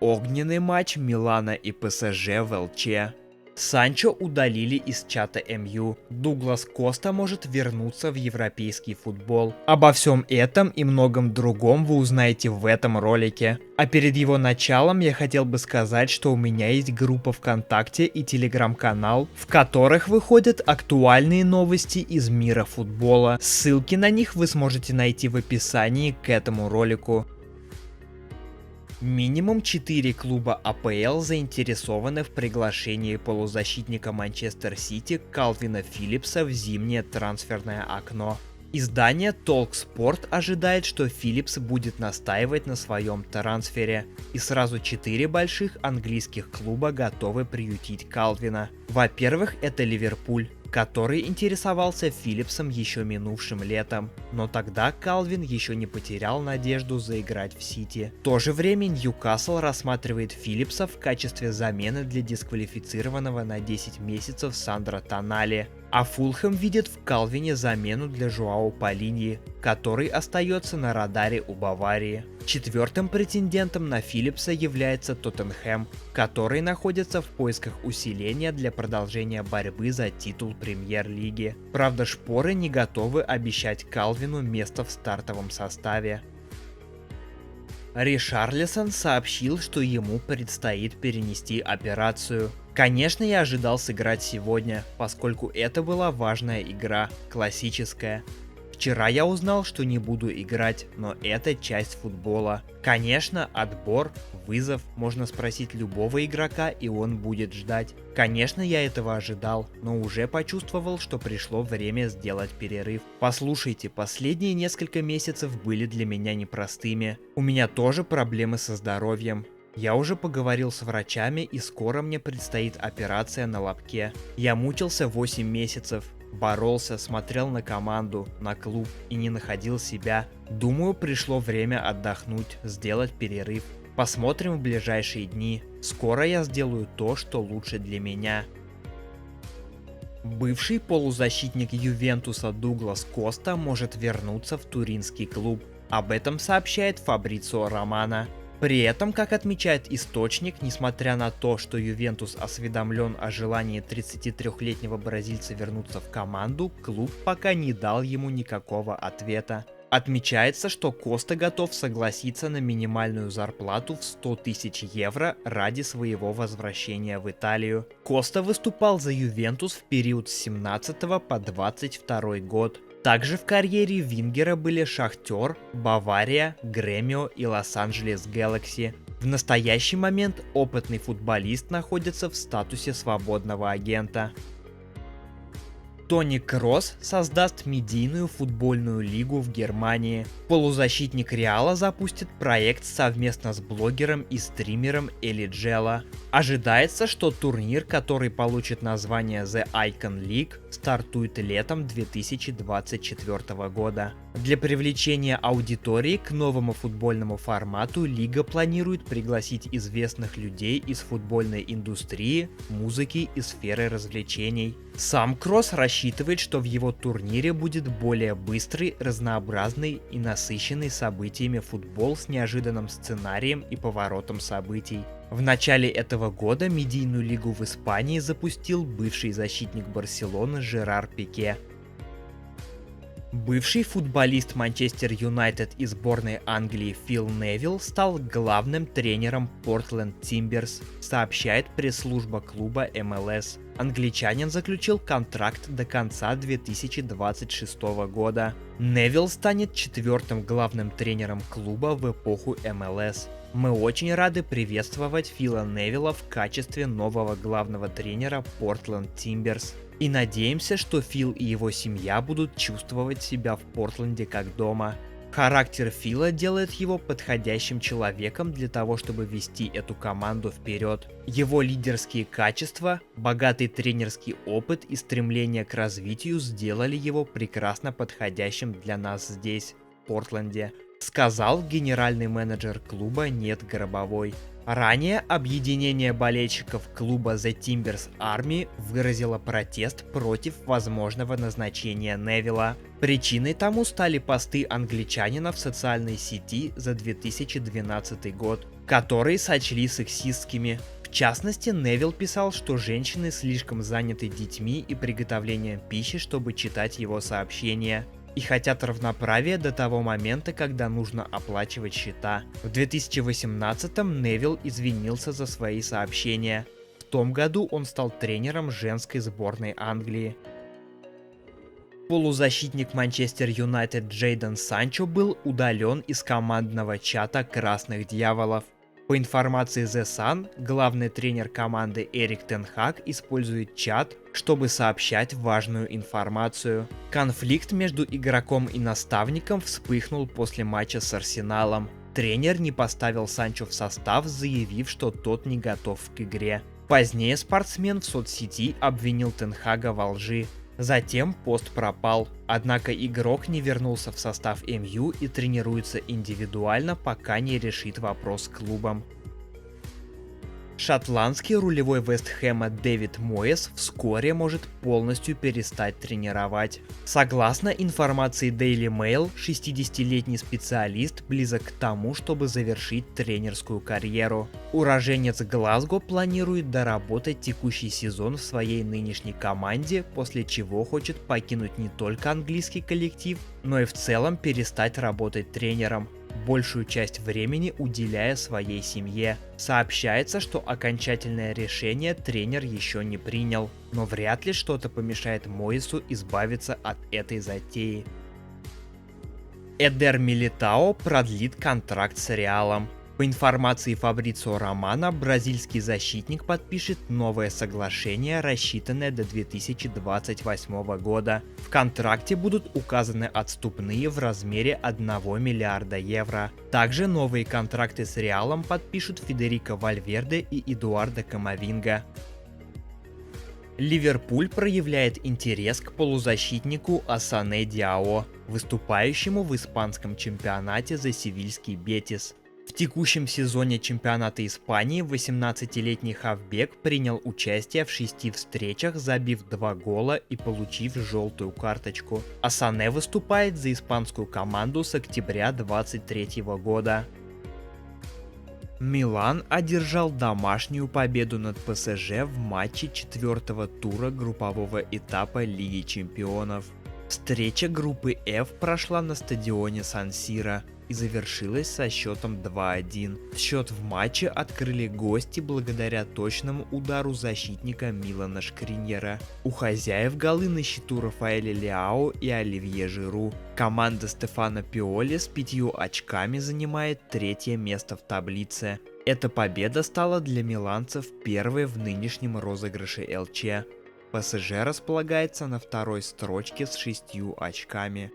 Огненный матч Милана и ПСЖ в ЛЧ. Санчо удалили из чата МЮ. Дуглас Коста может вернуться в европейский футбол. Обо всем этом и многом другом вы узнаете в этом ролике. А перед его началом я хотел бы сказать, что у меня есть группа ВКонтакте и телеграм-канал, в которых выходят актуальные новости из мира футбола. Ссылки на них вы сможете найти в описании к этому ролику. Минимум 4 клуба АПЛ заинтересованы в приглашении полузащитника Манчестер Сити Калвина Филлипса в зимнее трансферное окно. Издание Talksport ожидает, что Филлипс будет настаивать на своем трансфере, и сразу 4 больших английских клуба готовы приютить Калвина. Во-первых, это Ливерпуль, который интересовался Филлипсом еще минувшим летом, но тогда Калвин еще не потерял надежду заиграть в Сити. В то же время Ньюкасл рассматривает Филлипса в качестве замены для дисквалифицированного на 10 месяцев Сандро Тонали, а Фулхэм видит в Калвине замену для Жуао Палиньи, который остается на радаре у Баварии. Четвертым претендентом на Филлипса является Тоттенхэм, который находится в поисках усиления для продолжения борьбы за титул Премьер-лиги. Правда, шпоры не готовы обещать Калвину место в стартовом составе. Ришарлисон сообщил, что ему предстоит перенести операцию. Конечно, я ожидал сыграть сегодня, поскольку это была важная игра, классическая. Вчера я узнал, что не буду играть, но это часть футбола. Конечно, отбор, вызов, можно спросить любого игрока, и он будет ждать. Конечно, я этого ожидал, но уже почувствовал, что пришло время сделать перерыв. Послушайте, последние несколько месяцев были для меня непростыми. У меня тоже проблемы со здоровьем. Я уже поговорил с врачами, и скоро мне предстоит операция на лобке. Я мучился 8 месяцев. Боролся, смотрел на команду, на клуб и не находил себя. Думаю, пришло время отдохнуть, сделать перерыв. Посмотрим в ближайшие дни. Скоро я сделаю то, что лучше для меня. Бывший полузащитник Ювентуса Дуглас Коста может вернуться в туринский клуб. Об этом сообщает Фабрицио Романо. При этом, как отмечает источник, несмотря на то, что Ювентус осведомлен о желании 33-летнего бразильца вернуться в команду, клуб пока не дал ему никакого ответа. Отмечается, что Коста готов согласиться на минимальную зарплату в 100 тысяч евро ради своего возвращения в Италию. Коста выступал за Ювентус в период с 17 по 22 год. Также в карьере Вингера были Шахтер, Бавария, Гремио и Лос-Анджелес Гэлакси. В настоящий момент опытный футболист находится в статусе свободного агента. Тони Кросс создаст медийную футбольную лигу в Германии. Полузащитник Реала запустит проект совместно с блогером и стримером Эли Джелла. Ожидается, что турнир, который получит название The Icon League, стартует летом 2024 года. Для привлечения аудитории к новому футбольному формату лига планирует пригласить известных людей из футбольной индустрии, музыки и сферы развлечений. Сам Кросс рассчитывает, что в его турнире будет более быстрый, разнообразный и насыщенный событиями футбол с неожиданным сценарием и поворотом событий. В начале этого года медийную лигу в Испании запустил бывший защитник Барселоны Жерар Пике. Бывший футболист Манчестер Юнайтед и сборной Англии Фил Невилл стал главным тренером Портленд Тимберс, сообщает пресс-служба клуба МЛС. Англичанин заключил контракт до конца 2026 года. Невилл станет 4-м главным тренером клуба в эпоху МЛС. Мы очень рады приветствовать Фила Невилла в качестве нового главного тренера Портленд Тимберс. И надеемся, что Фил и его семья будут чувствовать себя в Портленде как дома. Характер Фила делает его подходящим человеком для того, чтобы вести эту команду вперед. Его лидерские качества, богатый тренерский опыт и стремление к развитию сделали его прекрасно подходящим для нас здесь, в Портленде, сказал генеральный менеджер клуба Нет Гробовой. Ранее объединение болельщиков клуба The Timbers Army выразило протест против возможного назначения Невилла. Причиной тому стали посты англичанина в социальной сети за 2012 год. которые сочли сексистскими. В частности, Невилл писал, что женщины слишком заняты детьми и приготовлением пищи, чтобы читать его сообщения, и хотят равноправия до того момента, когда нужно оплачивать счета. В 2018-м Невилл извинился за свои сообщения. В том году он стал тренером женской сборной Англии. Полузащитник Манчестер Юнайтед Джейдон Санчо был удален из командного чата Красных Дьяволов. По информации The Sun, главный тренер команды Эрик Тен Хаг использует чат, чтобы сообщать важную информацию. Конфликт между игроком и наставником вспыхнул после матча с Арсеналом. Тренер не поставил Санчо в состав, заявив, что тот не готов к игре. Позднее спортсмен в соцсети обвинил Тен Хага во лжи. Затем пост пропал, однако игрок не вернулся в состав МЮ и тренируется индивидуально, пока не решит вопрос с клубом. Шотландский рулевой Вест Хэма Дэвид Моэс вскоре может полностью перестать тренировать. Согласно информации Daily Mail, 60-летний специалист близок к тому, чтобы завершить тренерскую карьеру. Уроженец Глазго планирует доработать текущий сезон в своей нынешней команде, после чего хочет покинуть не только английский коллектив, но и в целом перестать работать тренером, большую часть времени уделяя своей семье. Сообщается, что окончательное решение тренер еще не принял, но вряд ли что-то помешает Моису избавиться от этой затеи. Эдер Милитао продлит контракт с Реалом. По информации Фабрицио Романо, бразильский защитник подпишет новое соглашение, рассчитанное до 2028 года. В контракте будут указаны отступные в размере 1 миллиарда евро. Также новые контракты с Реалом подпишут Федерико Вальверде и Эдуардо Камавинга. Ливерпуль проявляет интерес к полузащитнику Осане Диао, выступающему в испанском чемпионате за севильский Бетис. В текущем сезоне чемпионата Испании 18-летний хавбек принял участие в 6 встречах, забив 2 гола и получив желтую карточку. Осане выступает за испанскую команду с октября 2023 года. Милан одержал домашнюю победу над ПСЖ в матче 4-го тура группового этапа Лиги Чемпионов. Встреча группы F прошла на стадионе Сан-Сиро и завершилась со счетом 2-1. Счет в матче открыли гости благодаря точному удару защитника Милана Шкриньера. У хозяев голы на счету Рафаэля Леао и Оливье Жиру. Команда Стефано Пиоли с 5 очками занимает 3-е место в таблице. Эта победа стала для миланцев первой в нынешнем розыгрыше ЛЧ. ПСЖ располагается на 2-й строчке с 6 очками.